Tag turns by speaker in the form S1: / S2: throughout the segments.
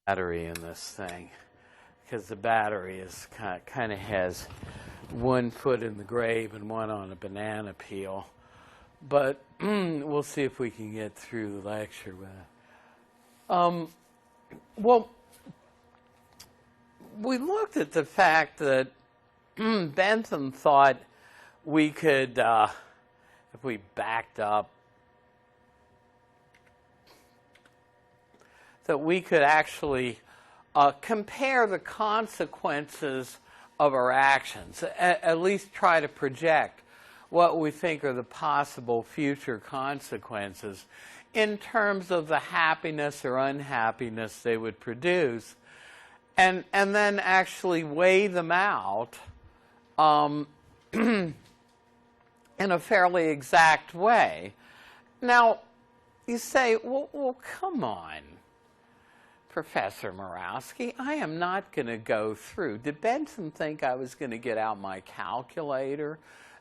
S1: battery in this thing, because the battery is kind of has one foot in the grave and one on a banana peel. But we'll see if we can get through the lecture with it. Well, we looked at the fact that Bentham thought we could, if we backed up, that we could actually compare the consequences of our actions, at least try to project what we think are the possible future consequences in terms of the happiness or unhappiness they would produce, and then actually weigh them out in a fairly exact way. Now, you say, well, come on, Professor Murawski, I am not going to go through. Did Bentham think I was going to get out my calculator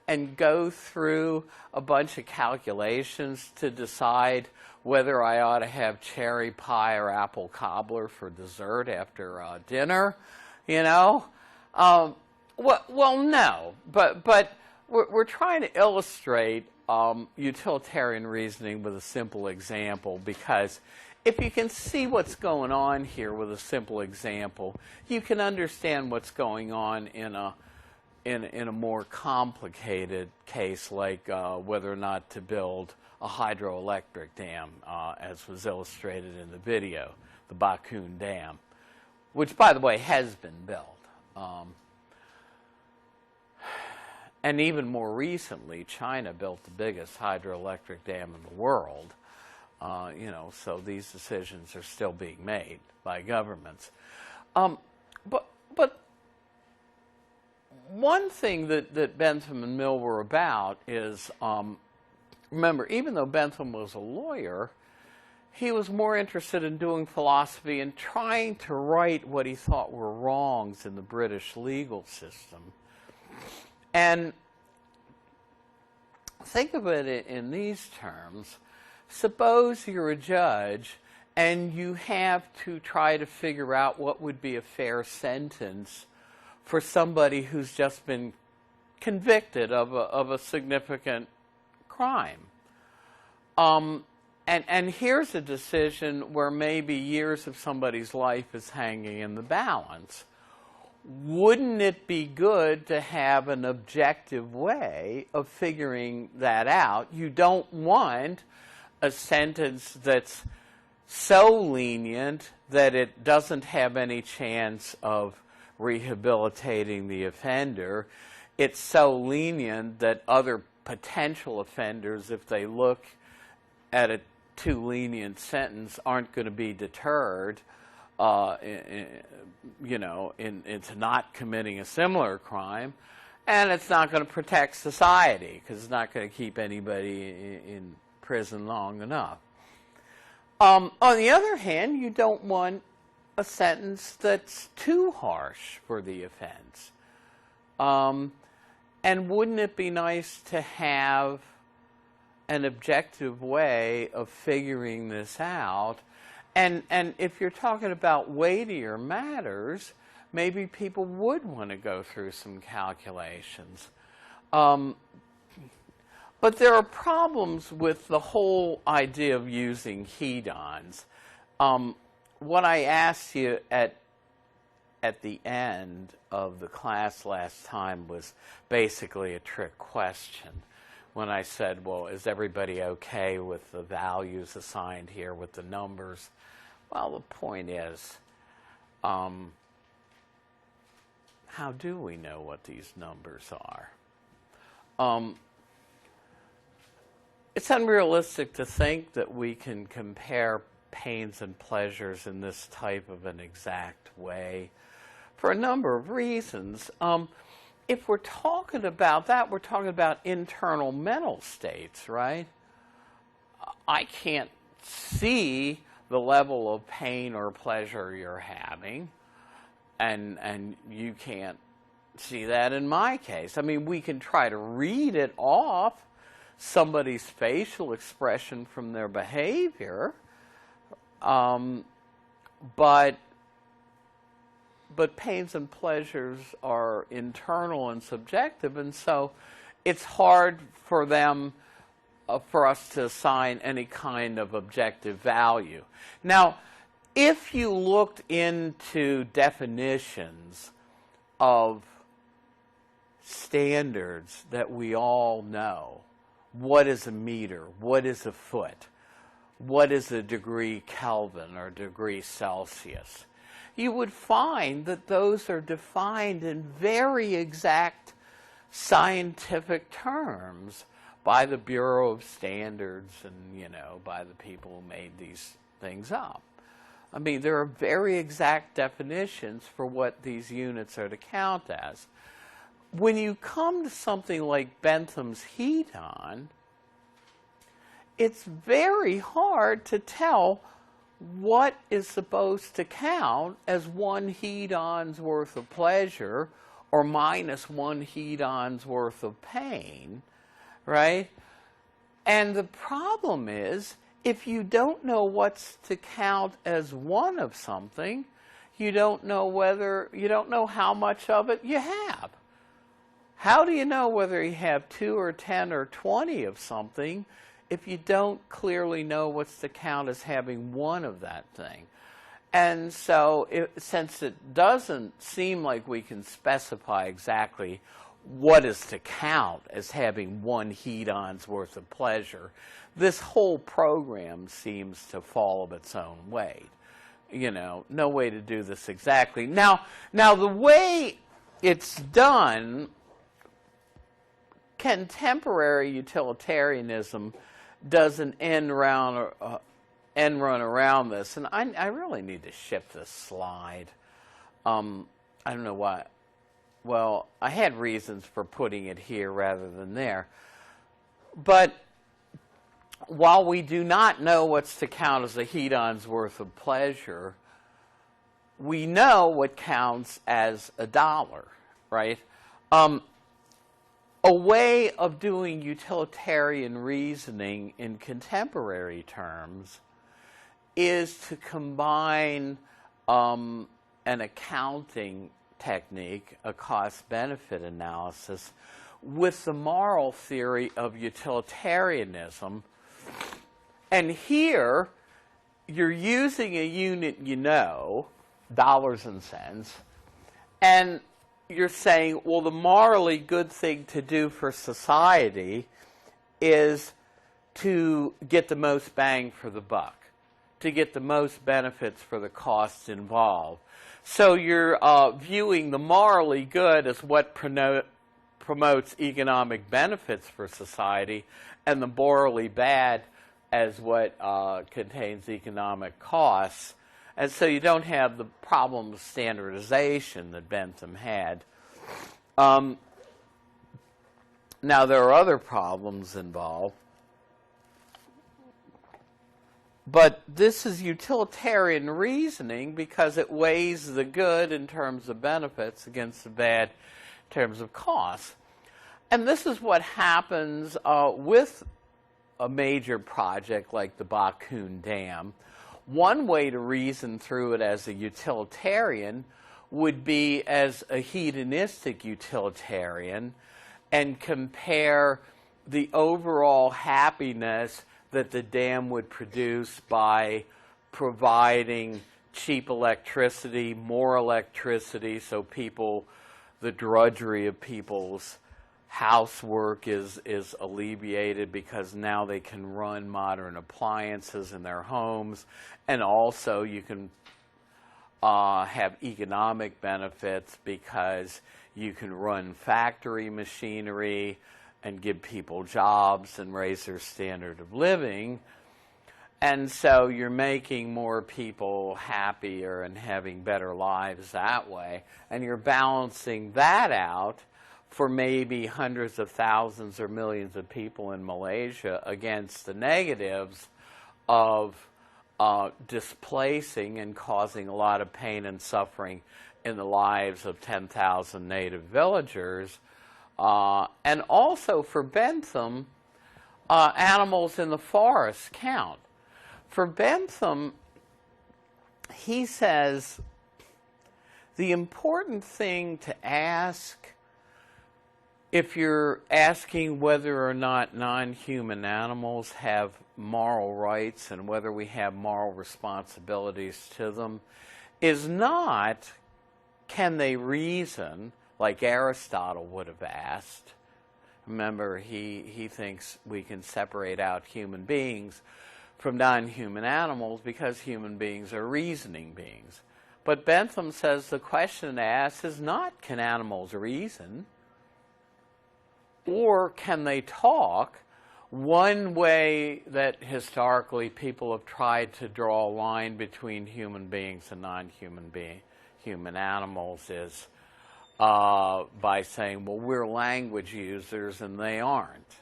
S1: and go through a bunch of calculations to decide whether I ought to have cherry pie or apple cobbler for dessert after dinner? You know? Well, no. But we're trying to illustrate utilitarian reasoning with a simple example, because if you can see what's going on here with a simple example, you can understand what's going on in a more complicated case, like whether or not to build a hydroelectric dam, as was illustrated in the video, the Bakun Dam, which, by the way, has been built. And even more recently, China built the biggest hydroelectric dam in the world. So these decisions are still being made by governments. But one thing that Bentham and Mill were about is, remember, even though Bentham was a lawyer, he was more interested in doing philosophy and trying to right what he thought were wrongs in the British legal system. And think of it in these terms. Suppose you're a judge and you have to try to figure out what would be a fair sentence for somebody who's just been convicted of a significant crime. And here's a decision where maybe years of somebody's life is hanging in the balance. Wouldn't it be good to have an objective way of figuring that out? You don't want a sentence that's so lenient that it doesn't have any chance of rehabilitating the offender. It's so lenient that other potential offenders, if they look at a too lenient sentence, aren't going to be deterred into not committing a similar crime. And it's not going to protect society, because it's not going to keep anybody in prison long enough. On the other hand, you don't want a sentence that's too harsh for the offense. And wouldn't it be nice to have an objective way of figuring this out? And if you're talking about weightier matters, maybe people would want to go through some calculations. But there are problems with the whole idea of using hedons. What I asked you at the end of the class last time was basically a trick question. When I said, well, is everybody okay with the values assigned here with the numbers? Well, the point is, how do we know what these numbers are? It's unrealistic to think that we can compare pains and pleasures in this type of an exact way for a number of reasons. If we're talking about that, we're talking about internal mental states, right? I can't see the level of pain or pleasure you're having, and you can't see that in my case. I mean, we can try to read it off somebody's facial expression from their behavior, but but pains and pleasures are internal and subjective, and so it's hard for them, for us to assign any kind of objective value. Now, if you looked into definitions of standards that we all know, what is a meter, what is a foot, what is a degree Kelvin or degree Celsius, you would find that those are defined in very exact scientific terms by the Bureau of Standards and, you know, by the people who made these things up. I mean, there are very exact definitions for what these units are to count as. When you come to something like Bentham's heat-on, it's very hard to tell what is supposed to count as one heat-on's worth of pleasure or minus one heat-on's worth of pain, right? And the problem is, if you don't know what's to count as one of something, you don't know how much of it you have. How do you know whether you have 2 or 10 or 20 of something if you don't clearly know what's to count as having one of that thing? And so, since it doesn't seem like we can specify exactly what is to count as having one heat-on's worth of pleasure, this whole program seems to fall of its own weight. You know, no way to do this exactly. Now the way it's done, contemporary utilitarianism does an end run around this, and I really need to shift this slide. I don't know why. Well, I had reasons for putting it here rather than there. But while we do not know what's to count as a heat-on's worth of pleasure, we know what counts as $1, right? A way of doing utilitarian reasoning in contemporary terms is to combine an accounting technique, a cost-benefit analysis, with the moral theory of utilitarianism. And here, you're using a unit you know, dollars and cents, and you're saying, well, the morally good thing to do for society is to get the most bang for the buck, to get the most benefits for the costs involved. So you're viewing the morally good as what promotes economic benefits for society, and the morally bad as what contains economic costs. And so you don't have the problem of standardization that Bentham had. Now, there are other problems involved. But this is utilitarian reasoning because it weighs the good in terms of benefits against the bad in terms of costs. And this is what happens with a major project like the Bakun Dam. One way to reason through it as a utilitarian would be as a hedonistic utilitarian and compare the overall happiness that the dam would produce by providing cheap electricity, more electricity, so people, the drudgery of people's housework is alleviated because now they can run modern appliances in their homes, and also you can have economic benefits because you can run factory machinery and give people jobs and raise their standard of living. And so you're making more people happier and having better lives that way. And you're balancing that out for maybe hundreds of thousands or millions of people in Malaysia against the negatives of displacing and causing a lot of pain and suffering in the lives of 10,000 native villagers. And also for Bentham, animals in the forest count. For Bentham, he says the important thing to ask, if you're asking whether or not non-human animals have moral rights and whether we have moral responsibilities to them, is not, can they reason, like Aristotle would have asked. Remember, he thinks we can separate out human beings from non-human animals because human beings are reasoning beings. But Bentham says the question to ask is not, can animals reason? Or can they talk? One way that historically people have tried to draw a line between human beings and non-human human animals is by saying, well, we're language users and they aren't.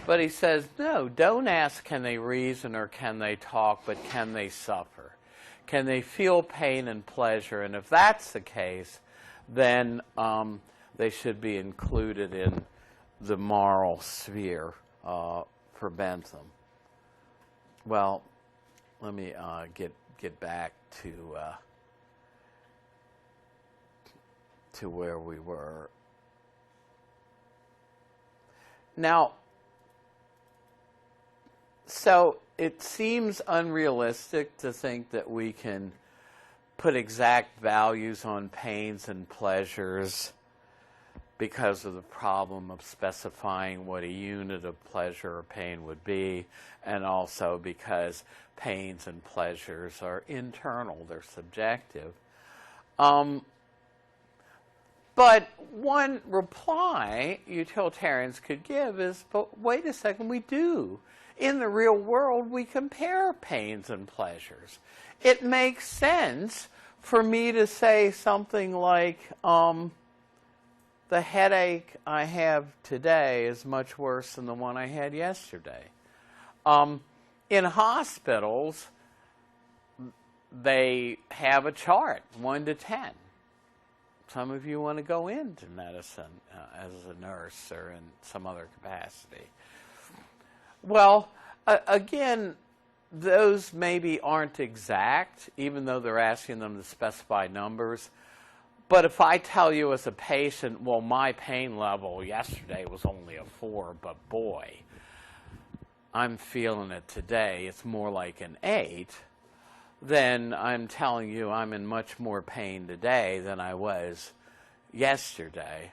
S1: But he says, no, don't ask can they reason or can they talk, but can they suffer? Can they feel pain and pleasure? And if that's the case, then they should be included in the moral sphere for Bentham. Well, let me get back to where we were. Now, so it seems unrealistic to think that we can put exact values on pains and pleasures because of the problem of specifying what a unit of pleasure or pain would be, and also because pains and pleasures are internal, they're subjective. But one reply utilitarians could give is, but wait a second, we do. In the real world, we compare pains and pleasures. It makes sense for me to say something like, the headache I have today is much worse than the one I had yesterday. In hospitals, they have a chart, 1 to 10. Some of you want to go into medicine as a nurse or in some other capacity. Well, again, those maybe aren't exact, even though they're asking them to specify numbers. But if I tell you as a patient, well, my pain level yesterday was only a 4, but boy, I'm feeling it today, it's more like an 8, then I'm telling you I'm in much more pain today than I was yesterday.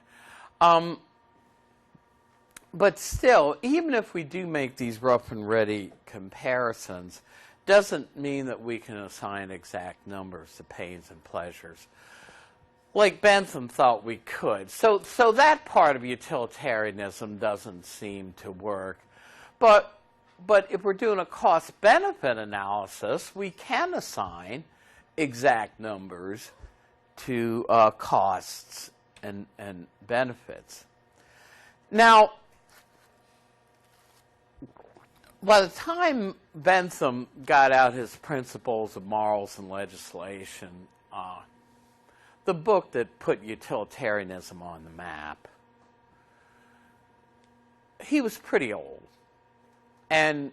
S1: But still, even if we do make these rough and ready comparisons, doesn't mean that we can assign exact numbers to pains and pleasures, like Bentham thought we could. So that part of utilitarianism doesn't seem to work. But if we're doing a cost-benefit analysis, we can assign exact numbers to costs and benefits. Now, by the time Bentham got out his Principles of Morals and Legislation, the book that put utilitarianism on the map, he was pretty old. And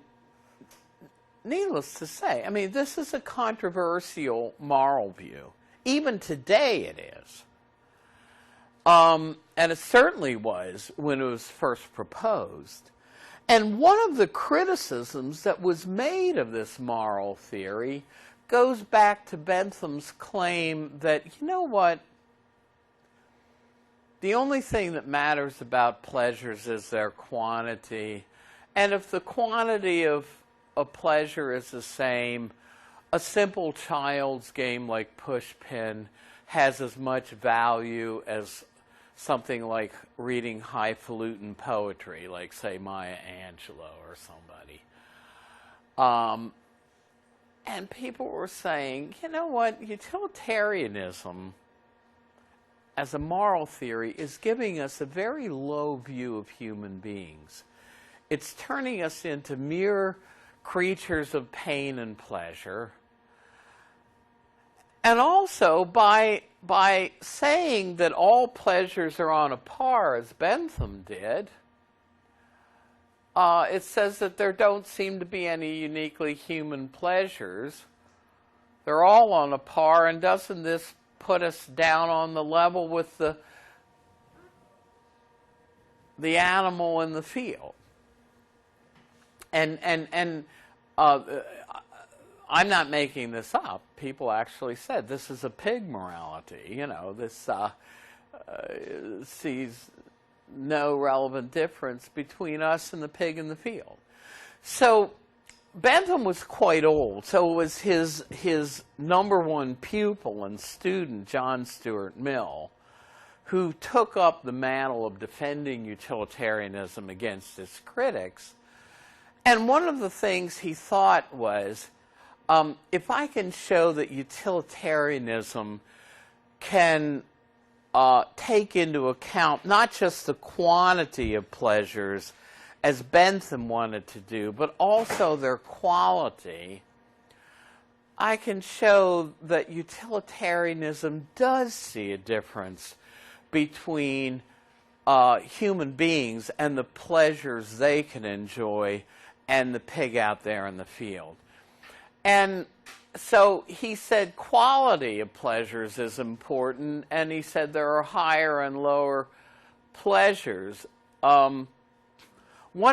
S1: needless to say, I mean, this is a controversial moral view. Even today it is. And it certainly was when it was first proposed. And one of the criticisms that was made of this moral theory goes back to Bentham's claim that, you know what, the only thing that matters about pleasures is their quantity. And if the quantity of a pleasure is the same, a simple child's game like pushpin has as much value as something like reading highfalutin poetry, like, say, Maya Angelou or somebody. And people were saying, you know what, utilitarianism as a moral theory is giving us a very low view of human beings. It's turning us into mere creatures of pain and pleasure. And also, by saying that all pleasures are on a par, as Bentham did, it says that there don't seem to be any uniquely human pleasures. They're all on a par, and doesn't this put us down on the level with the animal in the field. And I'm not making this up. People actually said this is a pig morality. You know, this sees no relevant difference between us and the pig in the field. So Bentham was quite old, so it was his number one pupil and student, John Stuart Mill, who took up the mantle of defending utilitarianism against its critics. And one of the things he thought was, if I can show that utilitarianism can take into account not just the quantity of pleasures, as Bentham wanted to do, but also their quality, I can show that utilitarianism does see a difference between human beings and the pleasures they can enjoy and the pig out there in the field. And so he said quality of pleasures is important, and he said there are higher and lower pleasures. One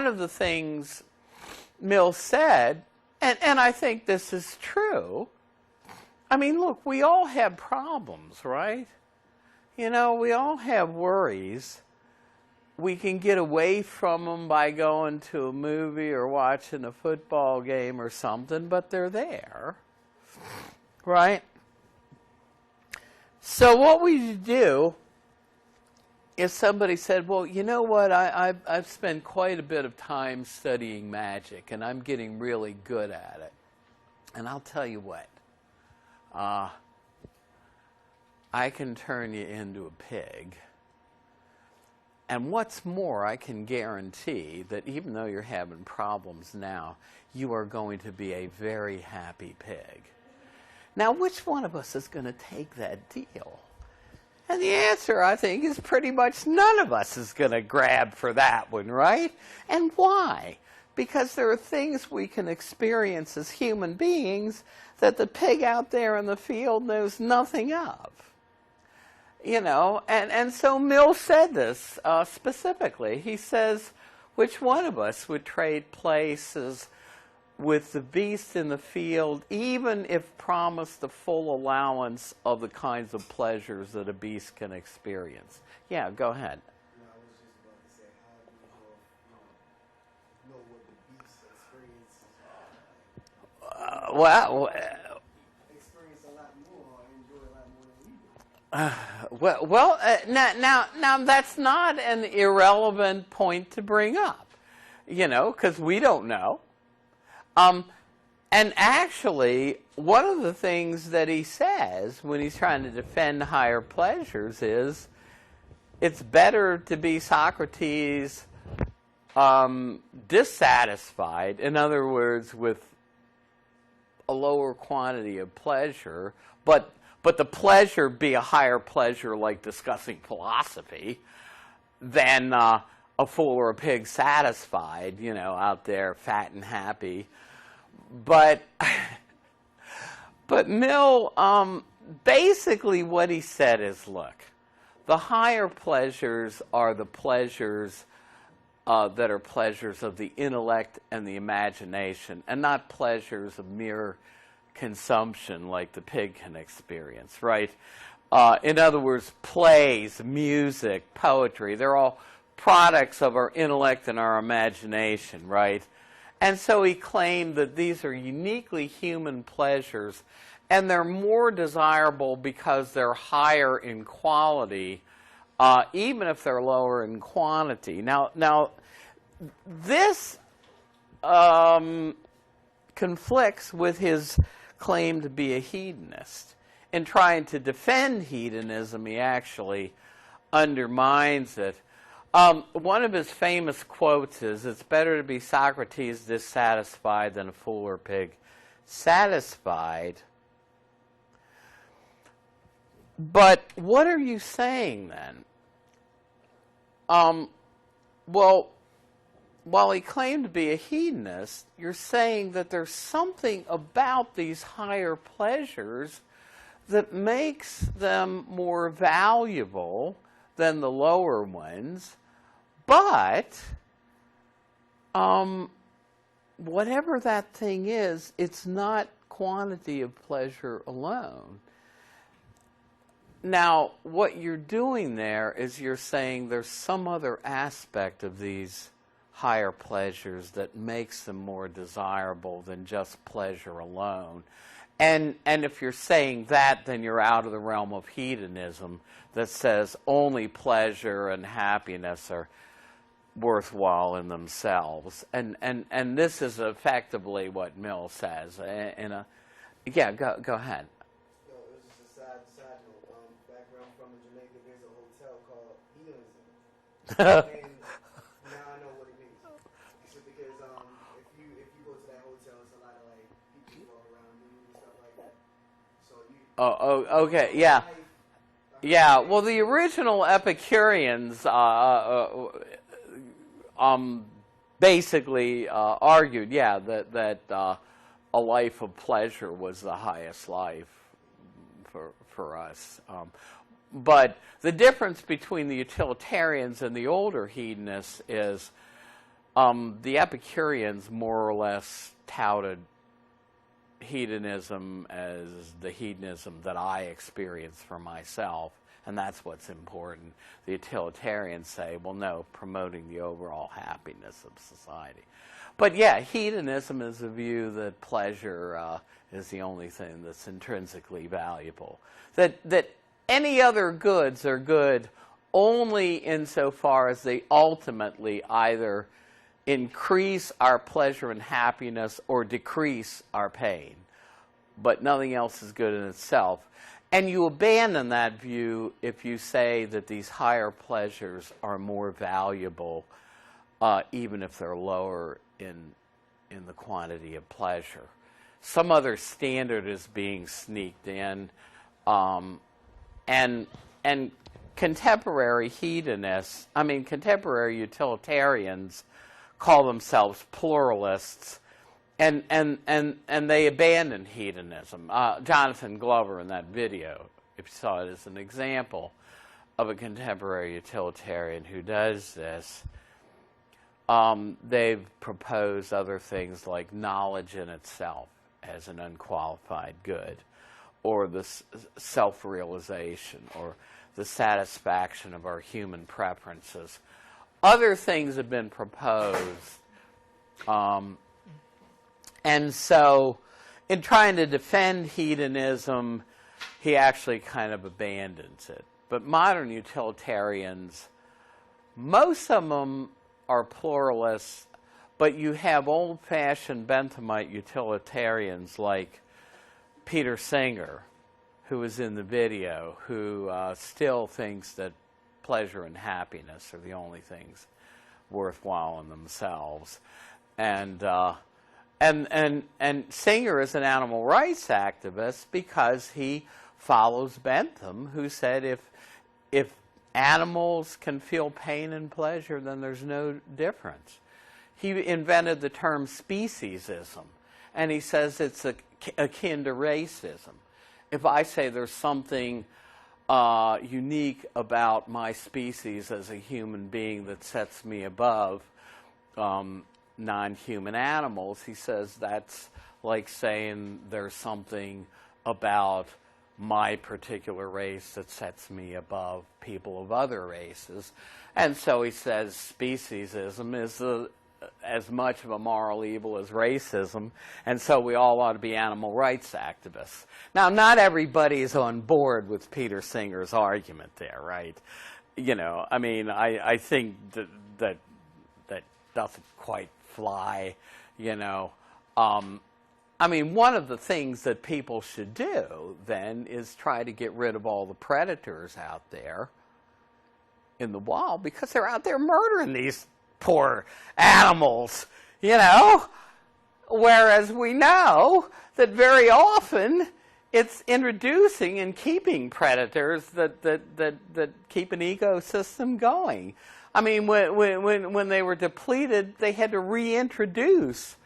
S1: of the things Mill said, and I think this is true, I mean, look, we all have problems, right? You know, we all have worries. We can get away from them by going to a movie or watching a football game or something, but they're there, right? So what we do, if somebody said, well, you know what, I've spent quite a bit of time studying magic, and I'm getting really good at it. And I'll tell you what, I can turn you into a pig. And what's more, I can guarantee that even though you're having problems now, you are going to be a very happy pig. Now, which one of us is going to take that deal? And the answer, I think, is pretty much none of us is going to grab for that one, right? And why? Because there are things we can experience as human beings that the pig out there in the field knows nothing of. You know, and so Mill said this specifically. He says, which one of us would trade places with the beast in the field, even if promised the full allowance of the kinds of pleasures that a beast can experience? Yeah, go ahead.
S2: No, I was just about to say, how do you know what the beast experiences?
S1: Well,
S2: Experience a lot more, enjoy a lot more than we do.
S1: Now that's not an irrelevant point to bring up, you know, because we don't know. And actually, one of the things that he says when he's trying to defend higher pleasures is it's better to be Socrates dissatisfied, in other words, with a lower quantity of pleasure, but the pleasure be a higher pleasure like discussing philosophy than a fool or a pig satisfied, you know, out there fat and happy. But Mill, basically what he said is, look, the higher pleasures are the pleasures that are pleasures of the intellect and the imagination, and not pleasures of mere consumption like the pig can experience, right? In other words, plays, music, poetry, they're all products of our intellect and our imagination, right? And so he claimed that these are uniquely human pleasures, and they're more desirable because they're higher in quality, even if they're lower in quantity. Now this conflicts with his claim to be a hedonist. In trying to defend hedonism, he actually undermines it. One of his famous quotes is, it's better to be Socrates dissatisfied than a fool or pig satisfied. But what are you saying then? Well, while he claimed to be a hedonist, you're saying that there's something about these higher pleasures that makes them more valuable than the lower ones, but whatever that thing is, it's not quantity of pleasure alone. Now, what you're doing there is you're saying there's some other aspect of these higher pleasures that makes them more desirable than just pleasure alone. And if you're saying that, then you're out of the realm of hedonism that says only pleasure and happiness are worthwhile in themselves. And this is effectively what Mill says. Yeah, go ahead.
S2: No, it was just a side note. Back where I'm from in Jamaica, there's a hotel called Hedonism. And now I know what it means. So because if you go to that hotel, it's a lot of like people walk around you and stuff like that. So you.
S1: Okay, yeah. Yeah, well, the original Epicureans basically argued, that a life of pleasure was the highest life for us. But the difference between the utilitarians and the older hedonists is the Epicureans more or less touted hedonism as the hedonism that I experience for myself, and that's what's important. The utilitarians say, well, no, promoting the overall happiness of society. But yeah, hedonism is a view that pleasure is the only thing that's intrinsically valuable. That any other goods are good only insofar as they ultimately either increase our pleasure and happiness or decrease our pain. But nothing else is good in itself. And you abandon that view if you say that these higher pleasures are more valuable, even if they're lower in the quantity of pleasure. Some other standard is being sneaked in, and contemporary hedonists, contemporary utilitarians, call themselves pluralists, and they abandon hedonism. Jonathan Glover in that video, if you saw it, as an example of a contemporary utilitarian who does this. They've proposed other things like knowledge in itself as an unqualified good, or the self-realization, or the satisfaction of our human preferences. Other things have been proposed. And so, in trying to defend hedonism, he actually kind of abandons it. But modern utilitarians, most of them are pluralists, but you have old-fashioned Benthamite utilitarians like Peter Singer, who was in the video, who still thinks that pleasure and happiness are the only things worthwhile in themselves. And Singer is an animal rights activist because he follows Bentham, who said if animals can feel pain and pleasure, then there's no difference. He invented the term speciesism, and he says it's akin to racism. If I say there's something unique about my species as a human being that sets me above non-human animals, he says that's like saying there's something about my particular race that sets me above people of other races. And so he says speciesism is as much of a moral evil as racism, and so we all ought to be animal rights activists. Now, not everybody is on board with Peter Singer's argument there, right? I think that doesn't quite fly, one of the things that people should do, then, is try to get rid of all the predators out there in the wild, because they're out there murdering these poor animals, whereas we know that very often it's introducing and keeping predators that keep an ecosystem going. When they were depleted, they had to reintroduce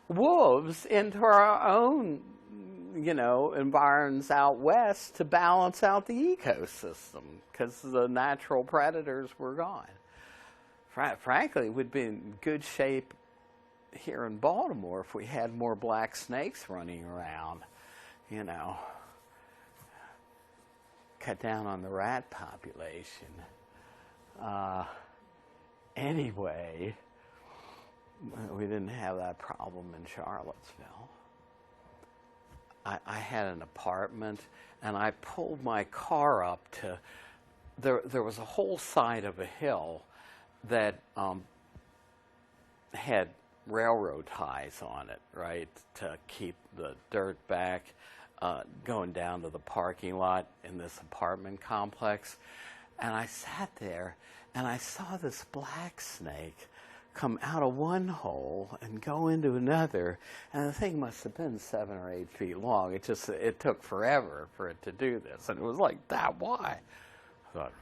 S1: wolves into our own environs out west to balance out the ecosystem because the natural predators were gone. Frankly, we'd be in good shape here in Baltimore if we had more black snakes running around, cut down on the rat population. Anyway, we didn't have that problem in Charlottesville. I had an apartment, and I pulled my car up to, there was a whole side of a hill that had railroad ties on it, right, to keep the dirt back, going down to the parking lot in this apartment complex. And I sat there, and I saw this black snake come out of one hole and go into another, and the thing must have been 7 or 8 feet long. It took forever for it to do this, and it was like that wide. I thought,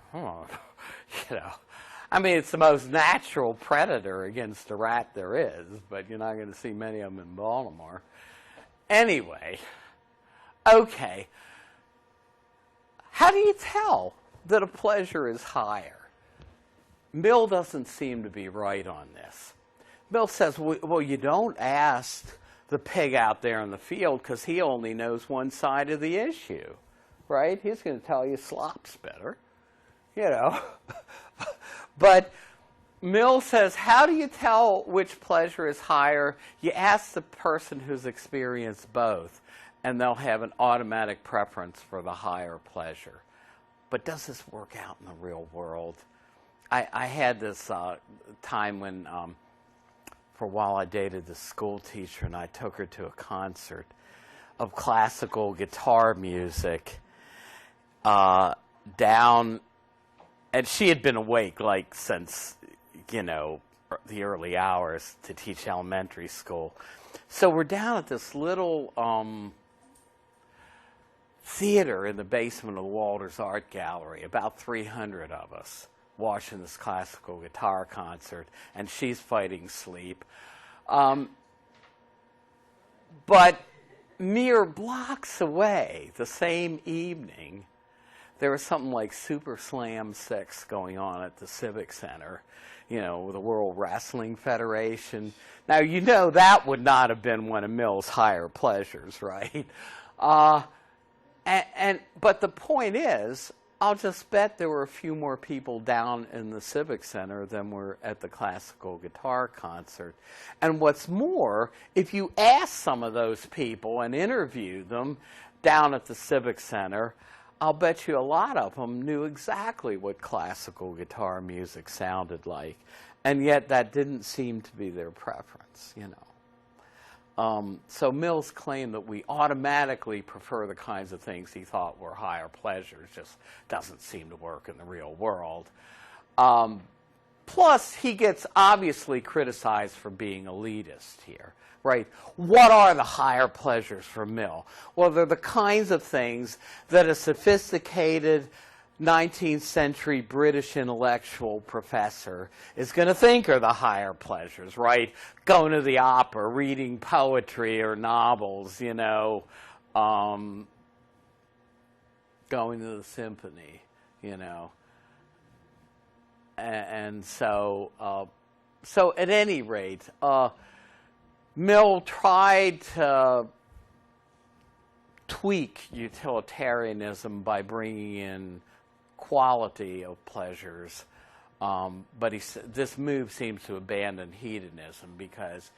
S1: it's the most natural predator against a rat there is, but you're not going to see many of them in Baltimore. Anyway, okay, how do you tell that a pleasure is higher? Mill doesn't seem to be right on this. Mill says, well, you don't ask the pig out there in the field because he only knows one side of the issue, right? He's going to tell you slop's better, But Mill says, how do you tell which pleasure is higher? You ask the person who's experienced both, and they'll have an automatic preference for the higher pleasure. But does this work out in the real world? I had this time when, for a while, I dated this school teacher, and I took her to a concert of classical guitar music down, and she had been awake since, the early hours to teach elementary school. So we're down at this little theater in the basement of the Walters Art Gallery, about 300 of us, watching this classical guitar concert, and she's fighting sleep. But mere blocks away, the same evening, there was something like Super Slam 6 going on at the Civic Center, with the World Wrestling Federation. Now, that would not have been one of Mill's higher pleasures, right? But the point is, I'll just bet there were a few more people down in the Civic Center than were at the classical guitar concert. And what's more, if you ask some of those people and interview them down at the Civic Center, I'll bet you a lot of them knew exactly what classical guitar music sounded like. And yet that didn't seem to be their preference, So Mill's claim that we automatically prefer the kinds of things he thought were higher pleasures just doesn't seem to work in the real world. Plus, he gets obviously criticized for being elitist here, right? What are the higher pleasures for Mill? Well, they're the kinds of things that a sophisticated 19th century British intellectual professor is going to think are the higher pleasures, right? Going to the opera, reading poetry or novels, going to the symphony, And so at any rate, Mill tried to tweak utilitarianism by bringing in quality of pleasures, but this move seems to abandon hedonism because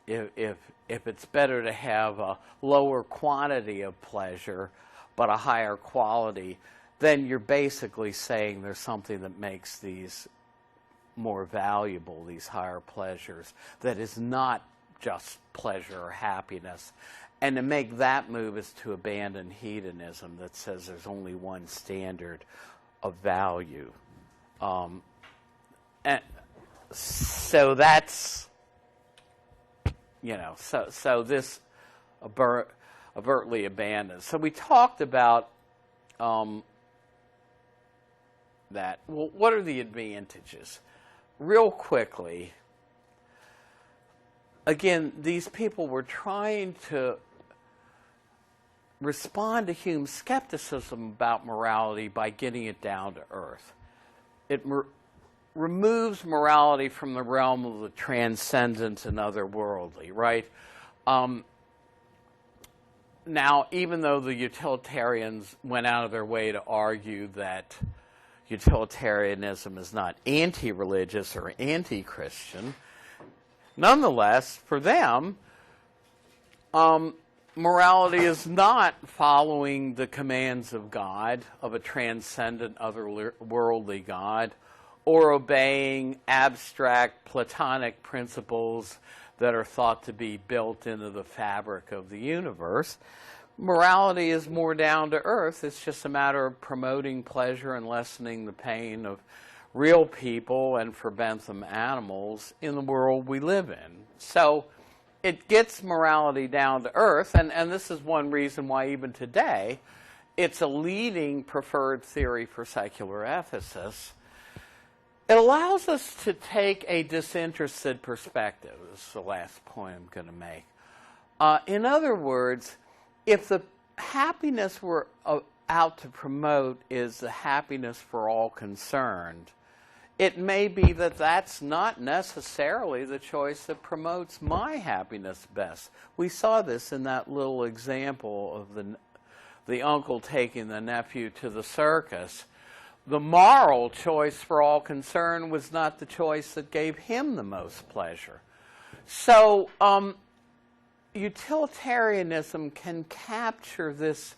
S1: if it's better to have a lower quantity of pleasure but a higher quality, then you're basically saying there's something that makes these more valuable, these higher pleasures, that is not just pleasure or happiness. And to make that move is to abandon hedonism that says there's only one standard of value. And so that's, so this overtly abandons. So we talked about that. Well, what are the advantages? Real quickly, again, these people were trying to respond to Hume's skepticism about morality by getting it down to earth. It removes morality from the realm of the transcendent and otherworldly, right? Now, even though the utilitarians went out of their way to argue that utilitarianism is not anti-religious or anti-Christian, nonetheless, for them, morality is not following the commands of God, of a transcendent, otherworldly God, or obeying abstract Platonic principles that are thought to be built into the fabric of the universe. Morality is more down to earth. It's just a matter of promoting pleasure and lessening the pain of real people and, for Bentham, animals in the world we live in. So it gets morality down to earth, and this is one reason why even today it's a leading preferred theory for secular ethicists. It allows us to take a disinterested perspective. This is the last point I'm going to make. In other words, if the happiness we're out to promote is the happiness for all concerned, it may be that that's not necessarily the choice that promotes my happiness best. We saw this in that little example of the uncle taking the nephew to the circus. The moral choice for all concerned was not the choice that gave him the most pleasure. So utilitarianism can capture this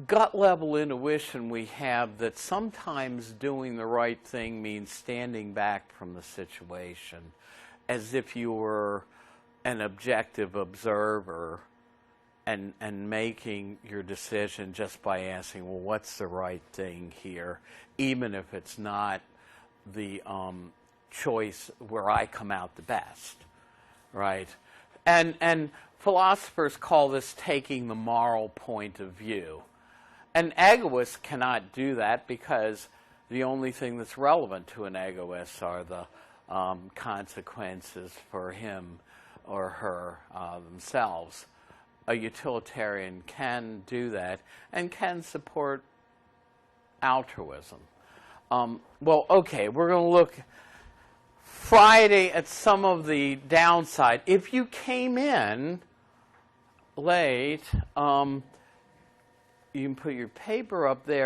S1: gut-level intuition we have that sometimes doing the right thing means standing back from the situation as if you were an objective observer and making your decision just by asking, well, what's the right thing here, even if it's not the choice where I come out the best, right? And philosophers call this taking the moral point of view. An egoist cannot do that because the only thing that's relevant to an egoist are the consequences for him or her themselves. A utilitarian can do that and can support altruism. Well, okay, we're going to look Friday at some of the downside. If you came in late, you can put your paper up there.